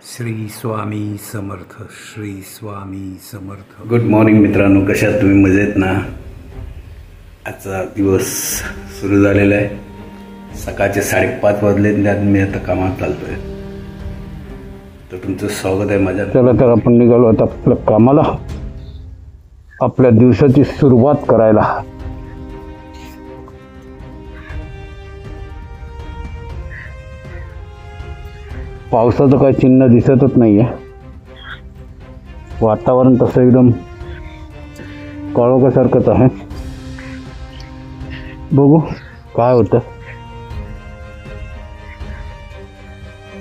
Shri Swami Samarth. Shri Swami Samarth. Good morning मित्रांनो, कशात तुम्ही? मजेत ना? आजचा दिवस सुरू झालेला आहे. सकाळचे 5:30 वाजले. त्यात मी आता कामात चालतोय. तर तुमचं स्वागत आहे माझ्या. चला तर आपण निघालो आता आपल्या कामाला, आपल्या दिवसाची सुरुवात करायला. पावसाचं काही चिन्ह दिसतच नाहीये. वातावरण तसं एकदम काळोखासारखंच आहे. बघू काय होतं.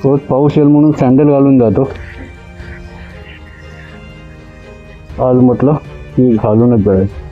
रोज पाऊस येईल म्हणून सँडल घालून जातो. आज म्हटलं की घालूनच जायचं.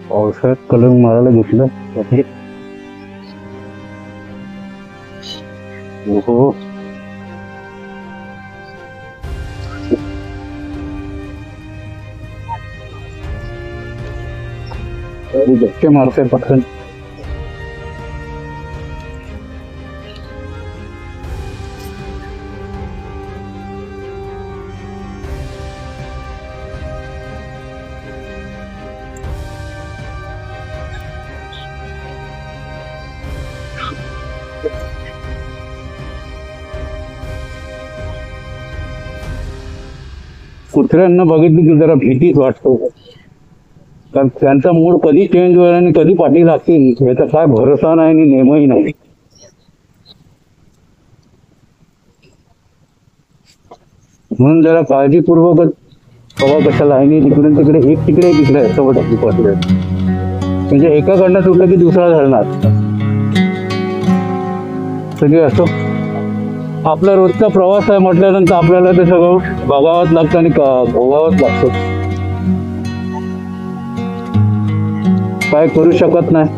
पावसाळ्यात कलर मारायला घेतलं. हो, धक्के मारते पटकन. कुत्र्यांना बघितलं की जरा भीतीच वाटतो, कारण त्यांचा मूड कधी चेंज होईल आणि कधी पाठी लागतील याचा काय भरोसा नाही आणि नेमही नाही. म्हणून जरा काळजीपूर्वकच हवा कशाला आहे. तिकडे तिकडे एक तिकडे तिकडे सोबत वाटलं, म्हणजे एकाकडनं सुटलं की दुसरा धरणार. तरी असो, आपला रोजचा प्रवास आहे म्हटल्यानंतर आपल्याला ते सगळं बघावंच लागतं आणि भोगावंच लागतं. काय करू शकत नाही.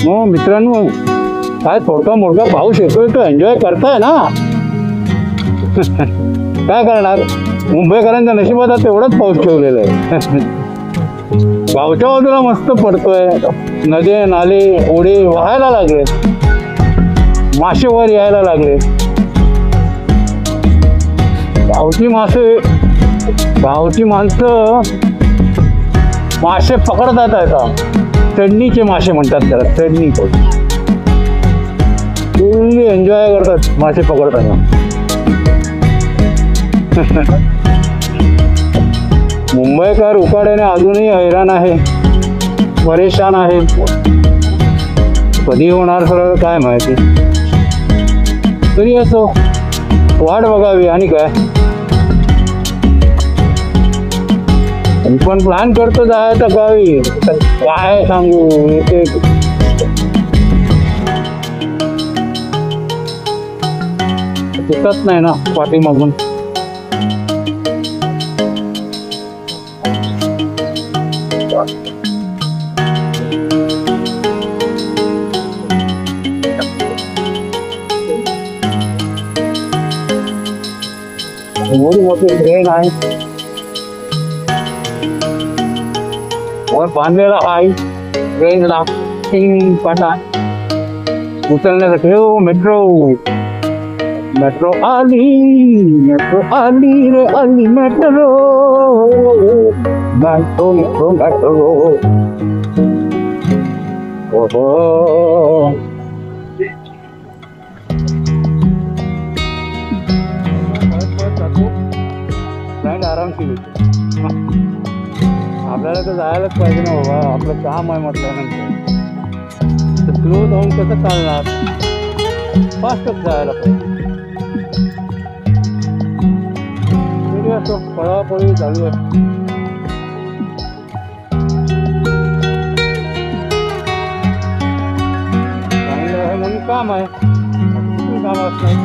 मग मित्रांनो, काय थोडका मोठा पाऊस येतोय तो एन्जॉय करताय ना. काय करणार, मुंबईकरांच्या नशिबात तेवढाच पाऊस ठेवलेला आहे. गावच्या बाजूला मस्त पडतोय. नदी नाले ओढे वाहायला लागले, मासे वर यायला लागले. गावची माणसं मासे पकडतात. आता चढणीचे मासे म्हणतात त्याला, चढणी. फुल्ली एन्जॉय करतात मासे पकडताना. मुंबईकर उकाड्याने अजूनही हैराण आहे, परेशान आहे. कधी होणार सगळं काय माहिती. तरी असो, वाट बघावी आणि काय. पण प्लॅन करतो जायचं गावी, काय सांगू. दिसत नाही ना पाठीमागून. मोठी मोठी ट्रेन आहे. वर बांधलेला आहे रेंजला पाटा उचलण्यासाठी. हो मेट्रो मेट्रो आली रे आली मेट्रो मेट्रो मेट्रो मेट्रो. आरामशीर आपल्याला तर जायलाच पाहिजे ना बाबा, आपलं काम आहे म्हटल्यानंतर. स्लो जाऊन कसं चालणार, फास्टच जायला पाहिजे. असं पळापळी चालू आहे. चांगलं आहे म्हणून काम आहे, काम असणार.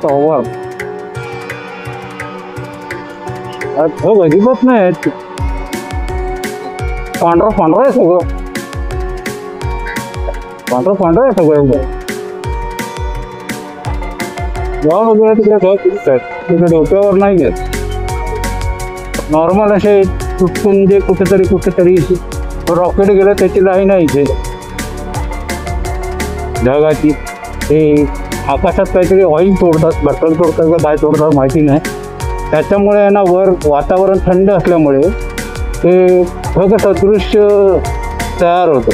टॉवर अजिबात नाही, पांढरं पांढरं आहे सगळं, पांढरं पांढरं आहे सगळं. गाव वगैरे तिकडे डोक्यावर नाही घेत, नॉर्मल असे तुटून जे कुठेतरी रॉकेट गेलं त्याची लाईन आहे इथे ढगाची. ते आकाशात काहीतरी ऑइल तोडतात, पेट्रोल तोडतात का काय तोडतात माहिती नाही. त्याच्यामुळे आहे ना वर वातावरण थंड असल्यामुळे ते ढग सदृश्य तयार होतं.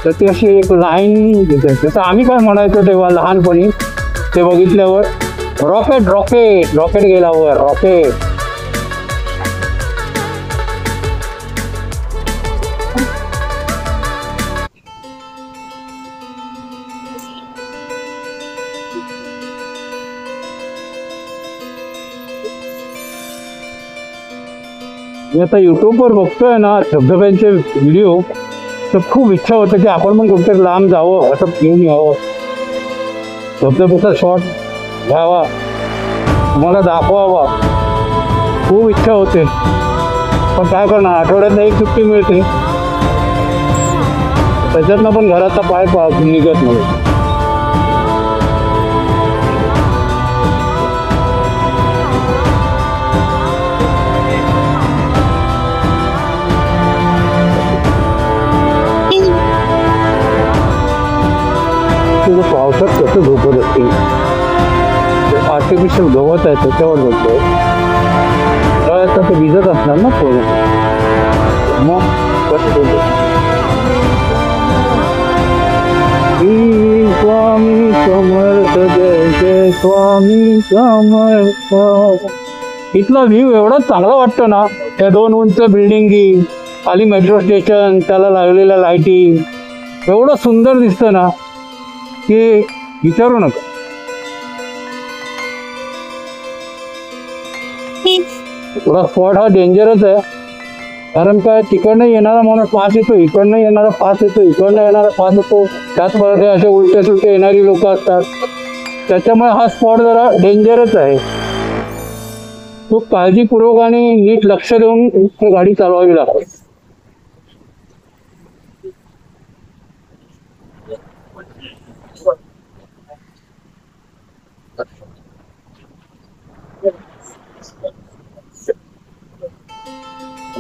तर ती अशी एक लाईन दिसायची. तर आम्ही काय म्हणायचो तेव्हा लहानपणी ते बघितल्यावर, रॉकेट रॉकेट रॉकेट गेला वर रॉकेट. मी आता यूट्यूबवर बघतोय ना धबधब्यांचे व्हिडिओ, तर खूप इच्छा होतं की आपण पण कुठेतरी लांब जावं, असं घेऊन यावं, धबधब्याचा शॉट घ्यावा, तुम्हाला दाखवावा, खूप इच्छा होते. पण काय करणार, आठवड्यात एक सुट्टी मिळते, त्याच्यातनं पण घराचा पाय निघत नाही. पावसात कसं झोपत असते, आर्टिफिशियल गवत आहे त्याच्यावर झोपतोय, तर ते भिजत असणार ना थोडं, मग कसं झोपत. स्वामी समर्थ जय जय स्वामी समर्थ. इथला व्ह्यू एवढा चांगला वाटतो ना, त्या दोन उंच बिल्डिंगी, खाली मेट्रो स्टेशन, त्याला लागलेल्या लाईटिंग, एवढं सुंदर दिसतं ना की विचारू नका. थोडा स्पॉट हा डेंजरच आहे, कारण काय तिकडनं येणारा माणूस फास्ट येतो, इकडनं येणारा फास्ट येतो, इकडनं येणारा फास्ट येतो, त्याच परत असे उलटे सुलटे येणारी लोक असतात. त्याच्यामुळे हा स्पॉट जरा डेंजरच आहे. खूप काळजीपूर्वक आणि नीट लक्ष देऊन गाडी चालवावी लागते.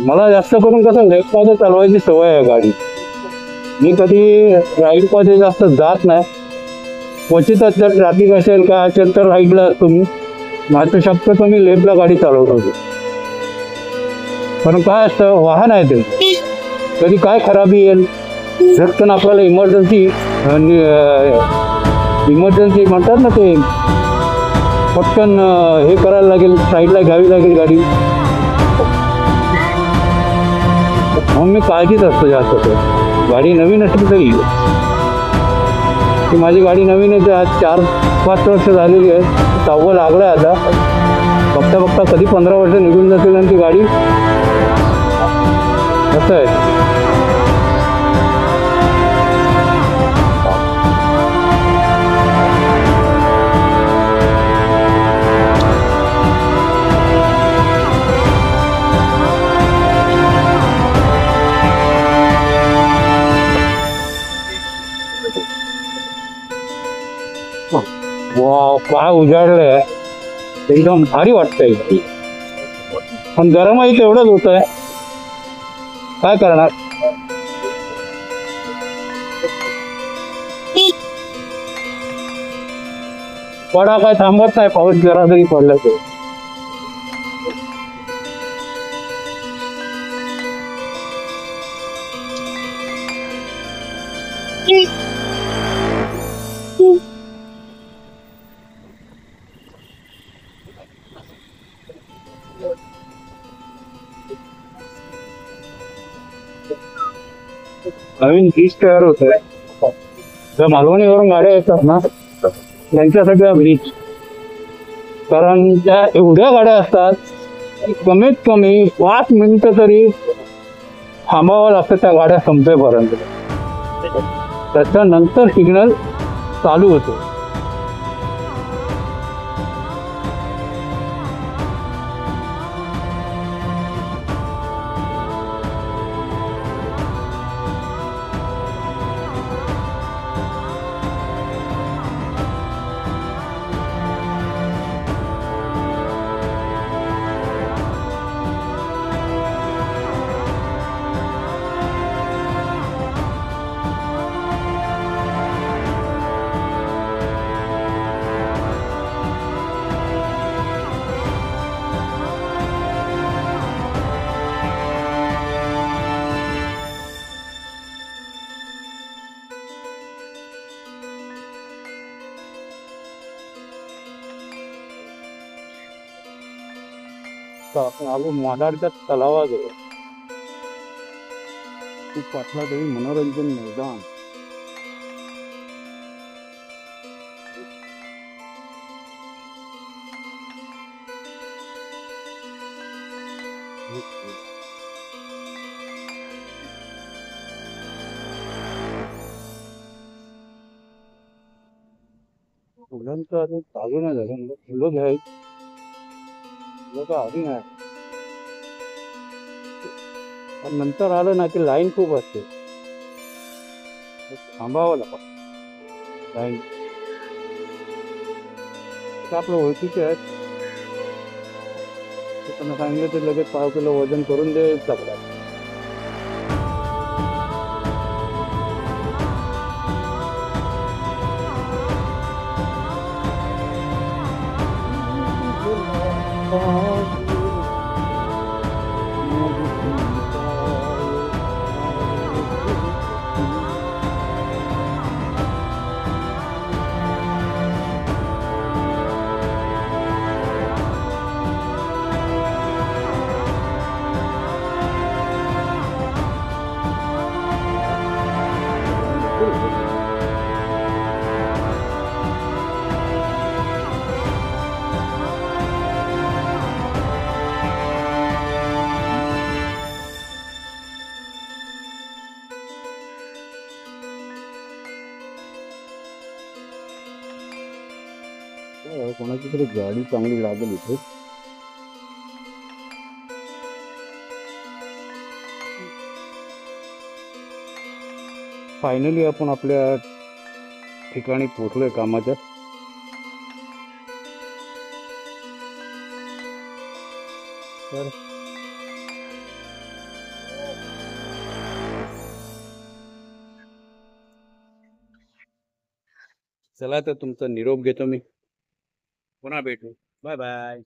मला जास्त करून कसं लेफ्टमध्ये चालवायची सवय आहे गाडी. मी कधी राईडमध्ये जास्त जात नाही, क्वचितच जर ट्रॅफिक असेल काय असेल तर राईडला असतो मी, माझं शक्यतो मी लेफ्टला गाडी चालवत होतो. कारण काय असतं, वाहन आहे ते, कधी काय खराबी येईल, झटकन आपल्याला इमर्जन्सी म्हणतात ना ते, पटकन हे करायला लागेल, साईडला घ्यावी लागेल गाडी. म्हणून मी काळजीच असतो जास्त. गाडी नवीन असली तरी की माझी गाडी नवीनच आहे, आज 4-5 वर्ष झालेली आहे, 6वं लागलं आहे आता. बघता बघता कधी 15 वर्ष निघून जातील आणि ती गाडी कसं आहे. वा, काय उजाडलंय, एकदम भारी वाटतंय. पण गरमही तेवढंच होत आहे, काय करणार. पडा काय थांबत नाही, पाऊस जरा जरी पडला तर. नवीन ब्रिज तयार होत आहे. जर मालवणीवरून गाड्या येतात ना, त्यांच्यासाठी हा ब्रिज, कारण त्या एवढ्या गाड्या असतात, कमीत कमी 5 मिनिटं तरी थांबावं लागतं त्या गाड्या संपेपर्यंत. त्याच्यानंतर सिग्नल चालू होतो. आपण आलो मालाडच्या तलावाजवळ. खूप पाटला तरी मनोरंजन मैदान. फुलांचं अजून चालू नाही झालं, फुलं घ्यायची लोक आली नाही. पण नंतर आलं ना की लाईन खूप असते, थांबावं लागतं. लाईन आपलं ओळखीचे आहेत, त्यांना सांगितलं ते लगेच 5 किलो वजन करून दे लागतात. कोणाची तरी गाडी चांगली लागेल इथे. फायनली आपण आपल्या ठिकाणी पोहोचलोय कामाच्या. तर चला, तर तुमचा निरोप घेतो मी. पुन्हा भेटू. Bye bye.